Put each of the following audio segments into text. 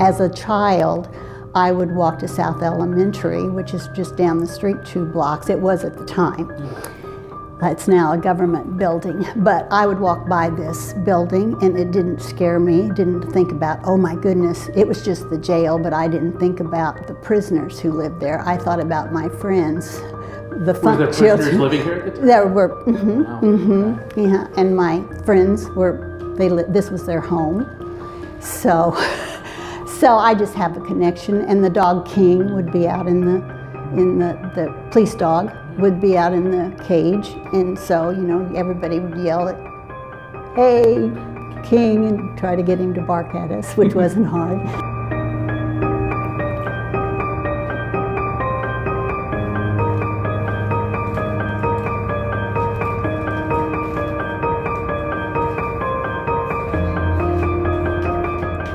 as a child, I would walk to South Elementary, which is just down the street 2 blocks. It was at the time. It's now a government building, but I would walk by this building and it didn't scare me, didn't think about, oh my goodness, it was just the jail, but I didn't think about the prisoners who lived there. I thought about my friends. Were there prisoners living here at the time? There were, yeah, and my friends were, this was their home. So I just have a connection, and the dog King would be out in the police dog would be out in the cage, and so, you know, everybody would yell at, hey, King, and try to get him to bark at us, which wasn't hard.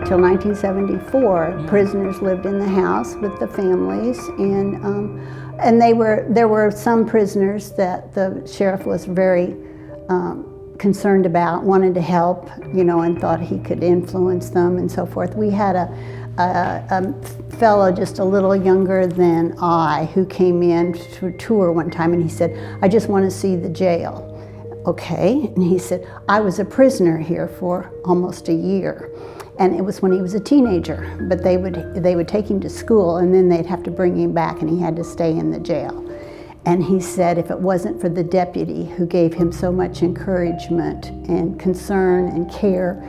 Until 1974, prisoners lived in the house with the families, and there were some prisoners that the sheriff was very concerned about, wanted to help, you know, and thought he could influence them and so forth. We had a fellow just a little younger than I who came in to a tour one time, and he said, I just want to see the jail. Okay, and he said, I was a prisoner here for almost a year. And it was when he was a teenager, but they would take him to school, and then they'd have to bring him back, and he had to stay in the jail. And he said if it wasn't for the deputy who gave him so much encouragement and concern and care,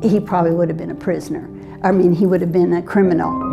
he probably would have been a prisoner. I mean, he would have been a criminal.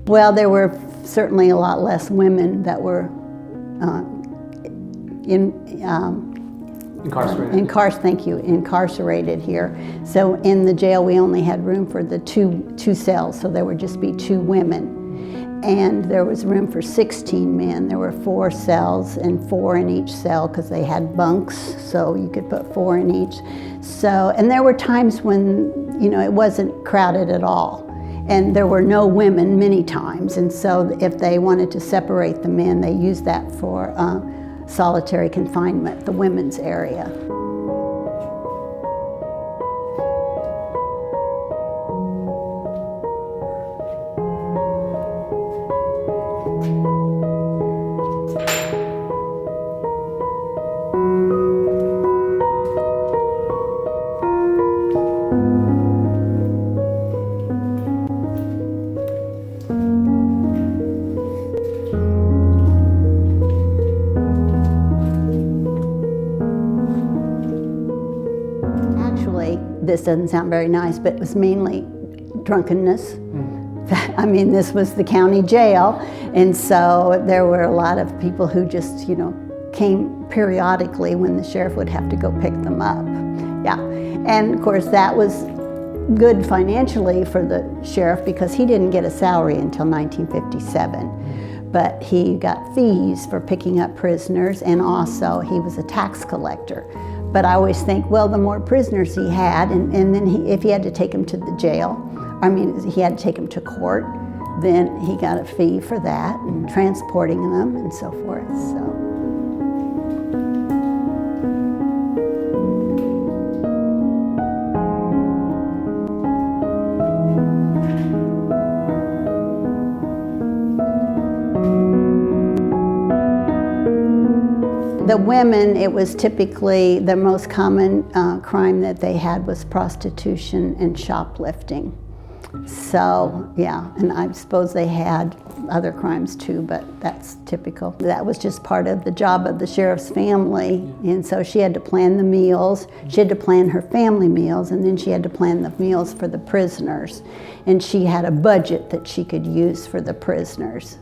Well, there were certainly a lot less women that were incarcerated here. So in the jail, we only had room for the two cells, so there would just be 2 women. And there was room for 16 men. There were 4 cells and 4 in each cell because they had bunks, so you could put 4 in each. So, and there were times when, you know, it wasn't crowded at all. And there were no women many times, and so if they wanted to separate the men, they used that for solitary confinement, the women's area. This doesn't sound very nice, but it was mainly drunkenness. I mean, this was the county jail, and so there were a lot of people who just, you know, came periodically when the sheriff would have to go pick them up. Yeah, and of course that was good financially for the sheriff because he didn't get a salary until 1957. But he got fees for picking up prisoners, and also he was a tax collector. But I always think, well, the more prisoners he had, and then if he had to take them to the jail, I mean, he had to take them to court, then he got a fee for that, and transporting them and so forth, so. The women, it was typically the most common crime that they had was prostitution and shoplifting. So, yeah, and I suppose they had other crimes too, but that's typical. That was just part of the job of the sheriff's family, and so she had to plan the meals, she had to plan her family meals, and then she had to plan the meals for the prisoners. And she had a budget that she could use for the prisoners.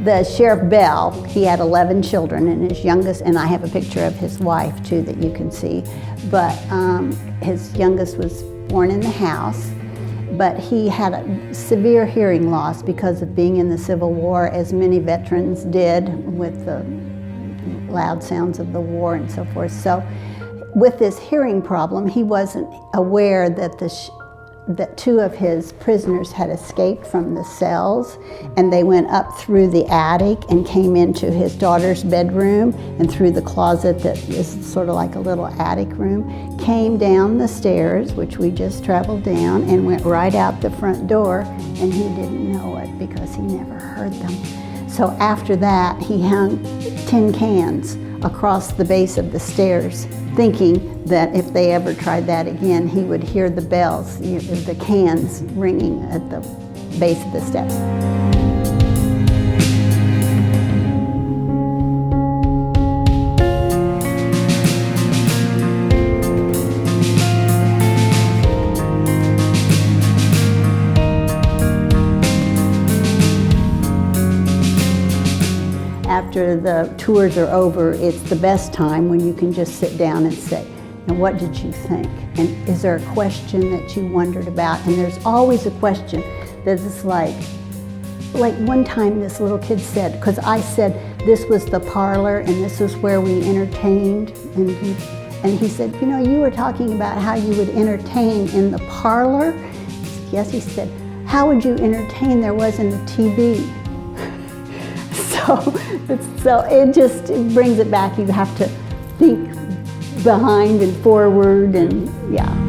the Sheriff Bell, he had 11 children, and his youngest, and I have a picture of his wife too that you can see, but his youngest was born in the house, but he had a severe hearing loss because of being in the Civil War, as many veterans did with the loud sounds of the war and so forth. So with this hearing problem, he wasn't aware that that two of his prisoners had escaped from the cells, and they went up through the attic and came into his daughter's bedroom and through the closet that is sort of like a little attic room, came down the stairs, which we just traveled down, and went right out the front door, and he didn't know it because he never heard them. So after that, he hung tin cans across the base of the stairs, thinking that if they ever tried that again, he would hear the bells, the cans ringing at the base of the steps. After the tours are over, it's the best time when you can just sit down and say, now what did you think? And is there a question that you wondered about? And there's always a question that is like one time this little kid said, because I said this was the parlor and this is where we entertained, and he said, you know, you were talking about how you would entertain in the parlor. Yes, he said, how would you entertain? There wasn't a TV. So it brings it back. You have to think behind and forward, and yeah.